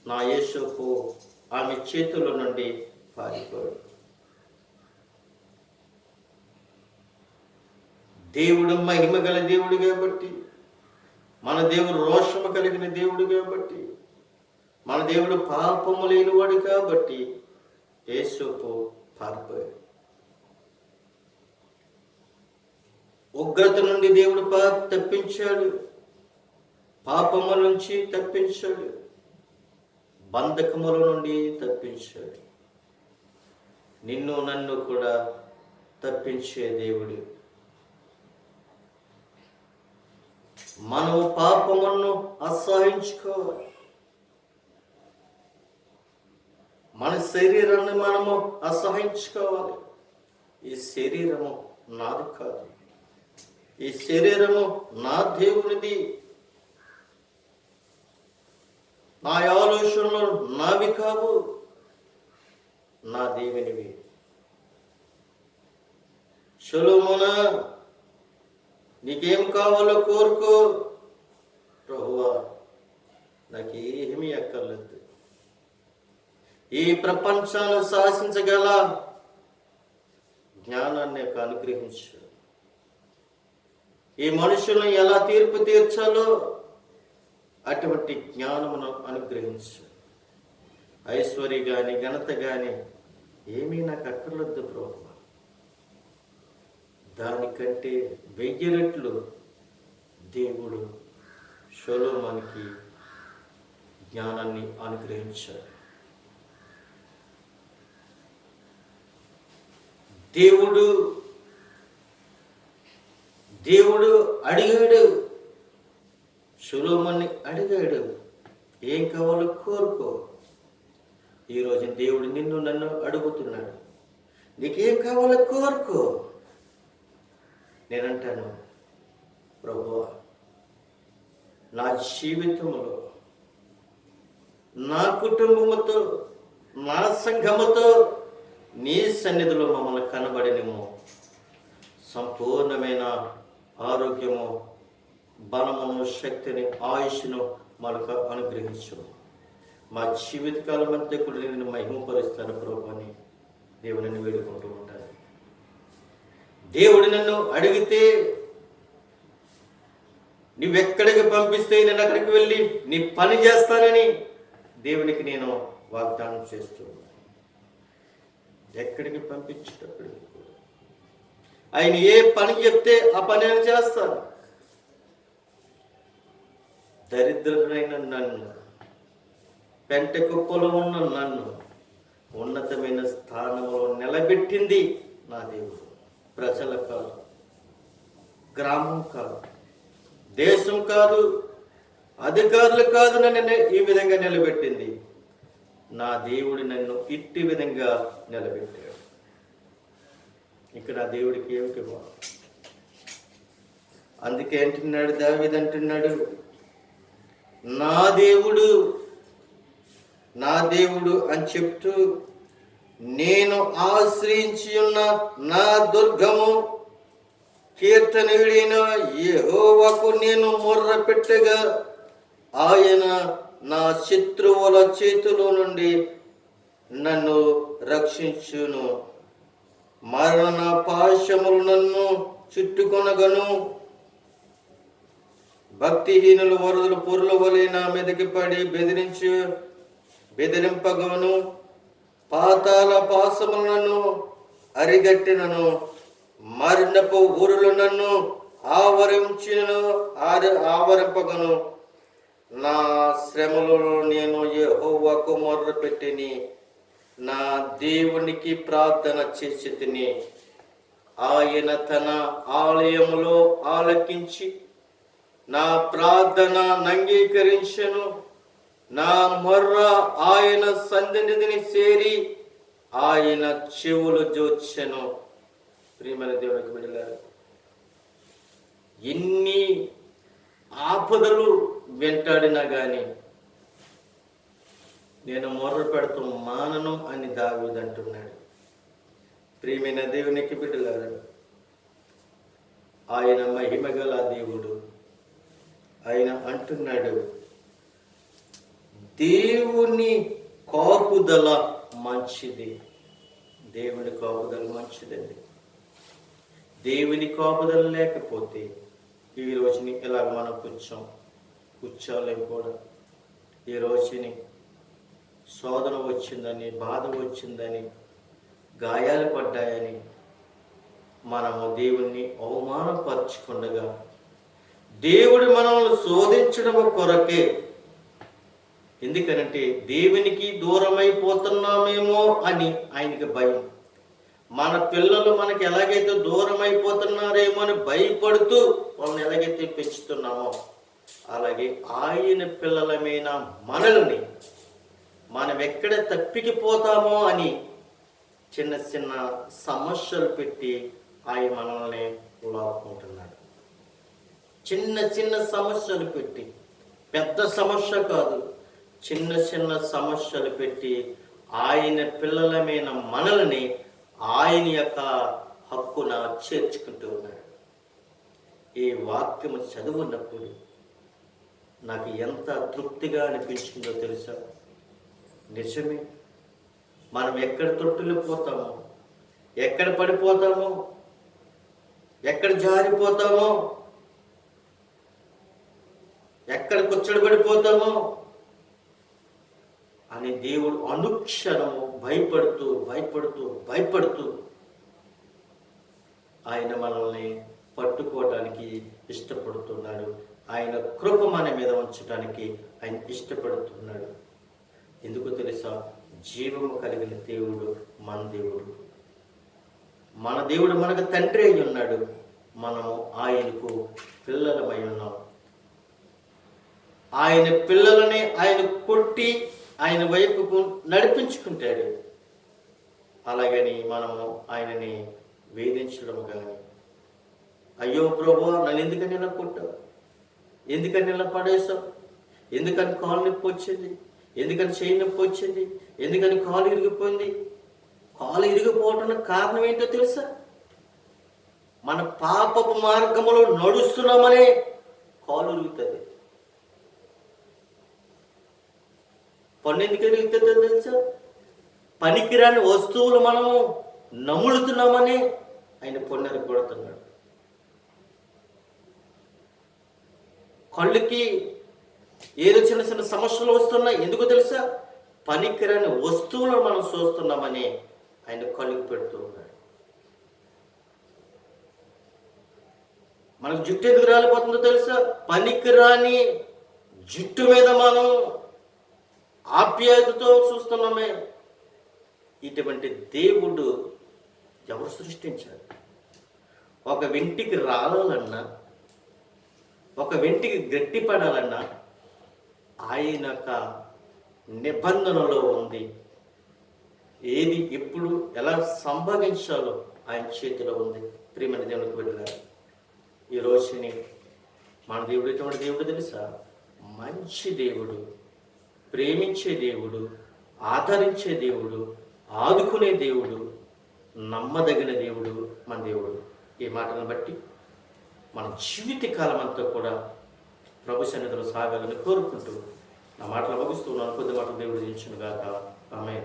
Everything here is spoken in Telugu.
నా యేసోపు ఆమె చేతుల నుండి పారిపోయాడు. దేవుడు మహిమ గల దేవుడు కాబట్టి, మన దేవుడు రోషము కలిగిన దేవుడు కాబట్టి, మన దేవుడు పాపము లేనివాడు కాబట్టి యేసోపు పారిపోయాడు. ఉగ్రత నుండి దేవుడు తప్పించాడు, పాపము నుంచి తప్పించాడు, బంధకముల నుండి తప్పించాడు. నిన్ను నన్ను కూడా తప్పించే దేవుడు. మనము పాపమును అసహించుకోవాలి. మన శరీరాన్ని మనము అసహించుకోవాలి. ఈ శరీరము నాది కాదు, ఈ శరీరము నా దేవునిది. నా ఆలోచనలు నావి కావు, నా దేవునివి. సొలొమోనా, నీకేం కావాలో కోరుకో. ప్రభువా, నాకేమీ అక్కర్లేదు. ఈ ప్రపంచాన్ని శాసించగల జ్ఞానాన్ని అనుగ్రహించు. ఈ మనుషులను ఎలా తీర్పు తీర్చాలో అటువంటి జ్ఞానమును అనుగ్రహించు. ఐశ్వర్య కానీ ఘనత కానీ ఏమీ నాకు అక్కర్లేదు ప్రభు. దానికంటే 1000 రెట్లు దేవుడు సొలొమోనుకి జ్ఞానాన్ని అనుగ్రహించాడు. దేవుడు అడిగాడు, సొలొమోన్ని అడిగాడు, ఏం కావాలో కోరుకో. ఈరోజు దేవుడు నిన్ను నన్ను అడుగుతున్నాడు, నీకేం కావాలో కోరుకో. నేనంటాను, ప్రభువా, నా జీవితంలో, నా కుటుంబముతో, నా సంఘముతో నీ సన్నిధిలో మమ్మల్ని కనబడినము. సంపూర్ణమైన ఆరోగ్యము, బలమును, శక్తిని, ఆయుష్ను మనకు అనుగ్రహించు. మా జీవితకాలం అంతా కూడా నేను మహిమపరుస్తాను ప్రభు అని దేవుని వేడుకుంటూ ఉంటాను. దేవుడు నన్ను అడిగితే, నువ్వెక్కడికి పంపిస్తే నేను అక్కడికి వెళ్ళి నీ పని చేస్తానని దేవునికి నేను వాగ్దానం చేస్తున్నాను. ఎక్కడికి పంపించేటప్పటికి ఆయన ఏ పని చెప్తే ఆ పని నేను చేస్తాను. దరిద్రుడైన నన్ను, పెంట కుప్పలో ఉన్న నన్ను ఉన్నతమైన స్థానంలో నిలబెట్టింది నా దేవుడు. ప్రజల కాదు, గ్రామం కాదు, దేశం కాదు, అధికారులు కాదు నన్ను ఈ విధంగా నిలబెట్టింది. నా దేవుడు నన్ను ఇట్టి విధంగా నిలబెట్టాడు. ఇక నా దేవుడికి ఏమిటి బాగు? అందుకే అంటున్నాడు దావీదు, అంటున్నాడు, నా దేవుడు, నా దేవుడు అని చెప్తూ, నేను ఆశ్రయించి ఉన్న నా దుర్గము, కీర్తనీయుడైన యెహోవాకు నేను మొర్ర పెట్టగా ఆయన నా శత్రువుల చేతిలో నుండి నన్ను రక్షించును. మరణ పాశములు నన్ను చుట్టుకొనగను. భక్తిహీనులు వరదలు పొరుల వలె నా మీదకి పడి బెదిరింపగను. పాతాల పాశములు నన్ను అరిగట్టినను. మరణపు ఊరులు నన్ను ఆవరింపగను. నా శ్రమలో నేను యెహోవాకు మొర్ర పెట్టిని, నా దేవునికి ప్రార్థన చేసి తిని. ఆయన తన ఆలయములో ఆలకించి నా ప్రార్థన అంగీకరించెను. నా మొర్ర ఆయన సన్నిధిని చేరి ఆయన చెవులు జోచెను. ప్రియమైన దేవునికి బిడ్డలారా, ఎన్ని ఆపదలు వెంటాడినా గాని నేను మొర్ర పెడుతూ మానను అని దావీదు అంటున్నాడు. ప్రియమైన దేవునికి బిడ్డలారా, ఆయన మహిమగల దేవుడు. ఆయన అంటున్నాడు, దేవుని కాపుదల మంచిది. దేవుని కాపుదల మంచిదండి. దేవుని కాపుదల లేకపోతే ఈ రోజుని ఇలాగ మనం కూర్చోలేము కూడా. ఈ రోజుని శోధన వచ్చిందని, బాధ వచ్చిందని, గాయాలు పడ్డాయని మనము దేవుణ్ణి అవమానపరచుకుండగా, దేవుడు మనల్ని శోధించడం కొరకే. ఎందుకనంటే దేవునికి దూరమైపోతున్నామేమో అని ఆయనకి భయం. మన పిల్లలు మనకి ఎలాగైతే దూరం అయిపోతున్నారేమో అని భయపడుతూ వాళ్ళని ఎలాగైతే పెంచుతున్నామో, అలాగే ఆయన పిల్లలమైన మనల్ని మనం ఎక్కడ తప్పికిపోతామో అని చిన్న చిన్న సమస్యలు పెట్టి ఆయన మనల్ని లాక్కుంటున్నాడు. చిన్న చిన్న సమస్యలు పెట్టి, పెద్ద సమస్య కాదు, చిన్న చిన్న సమస్యలు పెట్టి ఆయన పిల్లలమైన మనల్ని ఆయన యొక్క హక్కున చేర్చుకుంటూ ఉన్నాడు. ఈ వాక్యము చదువున్నప్పుడు నాకు ఎంత తృప్తిగా అనిపించిందో తెలుసా? నిజమే, మనం ఎక్కడ తొట్టులు పోతామో, ఎక్కడ పడిపోతామో, ఎక్కడ జారిపోతామో, ఎక్కడ కుచ్చడబడిపోతామో అని దేవుడు అనుక్షణము భయపడుతూ ఆయన మనల్ని పట్టుకోవడానికి ఇష్టపడుతున్నాడు. ఆయన కృప మన మీద ఉంచడానికి ఆయన ఇష్టపడుతున్నాడు. ఎందుకు తెలుసా? జీవము కలిగిన దేవుడు మన దేవుడు. మన దేవుడు మనకు తండ్రి అయి ఉన్నాడు. మనము ఆయనకు పిల్లలమై ఉన్నాం. ఆయన పిల్లలని ఆయన కొట్టి ఆయన వైపుకు నడిపించుకుంటాడు. అలాగని మనము ఆయనని వేధించడం కానీ, అయ్యో ప్రభువా నన్ను ఎందుకని ఇలా కొట్టావు, ఎందుకని ఇలా పడేసావు, ఎందుకని కాలు నొప్పి వచ్చింది, ఎందుకని చేయి నొప్పి వచ్చింది, ఎందుకని కాలు ఇరిగిపోయింది. కాలు ఇరిగిపోవడానికి కారణం ఏంటో తెలుసా? మన పాపపు మార్గములో నడుస్తున్నామనే కాలు ఇరుగుతుంది. పన్ను ఎందుకు ఎరుగుతుందో తెలుసా? పనికిరాని వస్తువులు మనము నములుతున్నామని ఆయన పొన్నెరు కొడుతున్నాడు. కళ్ళుకి ఏదో చిన్న చిన్న సమస్యలు వస్తున్నాయి. ఎందుకు తెలుసా? పనికిరాని వస్తువులను మనం చూస్తున్నామని ఆయన కళ్ళుకి పెడుతూ ఉన్నాడు. మనకు జుట్టు ఎందుకు రాలిపోతుందో తెలుసా? పనికిరాని జుట్టు మీద మనం ఆప్యాయతతో చూస్తున్నామే. ఇటువంటి దేవుడు ఎవరు సృష్టించాడు? ఒక వెంటికి రావాలన్నా, ఒక వెంటికి గట్టిపడాలన్నా ఆయన యొక్క నిబంధనలో ఉంది. ఏది ఎప్పుడు ఎలా సంభవించాలో ఆయన చేతిలో ఉంది. ప్రియమైన దేవునికి వెళ్ళారు. ఈ రోజుని మన దేవుడు ఎటువంటి దేవుడు తెలుసా? మంచి దేవుడు, ప్రేమించే దేవుడు, ఆదరించే దేవుడు, ఆదుకునే దేవుడు, నమ్మదగిన దేవుడు మన దేవుడు. ఈ మాటలను బట్టి మన జీవితకాలం అంతా కూడా ప్రభు సన్నిధిలో సాగాలని కోరుకుంటూ నా మాటలు ముగిస్తున్నాను. కొద్ది మాటలు దేవుడు దించును గాక. ఆమేన్.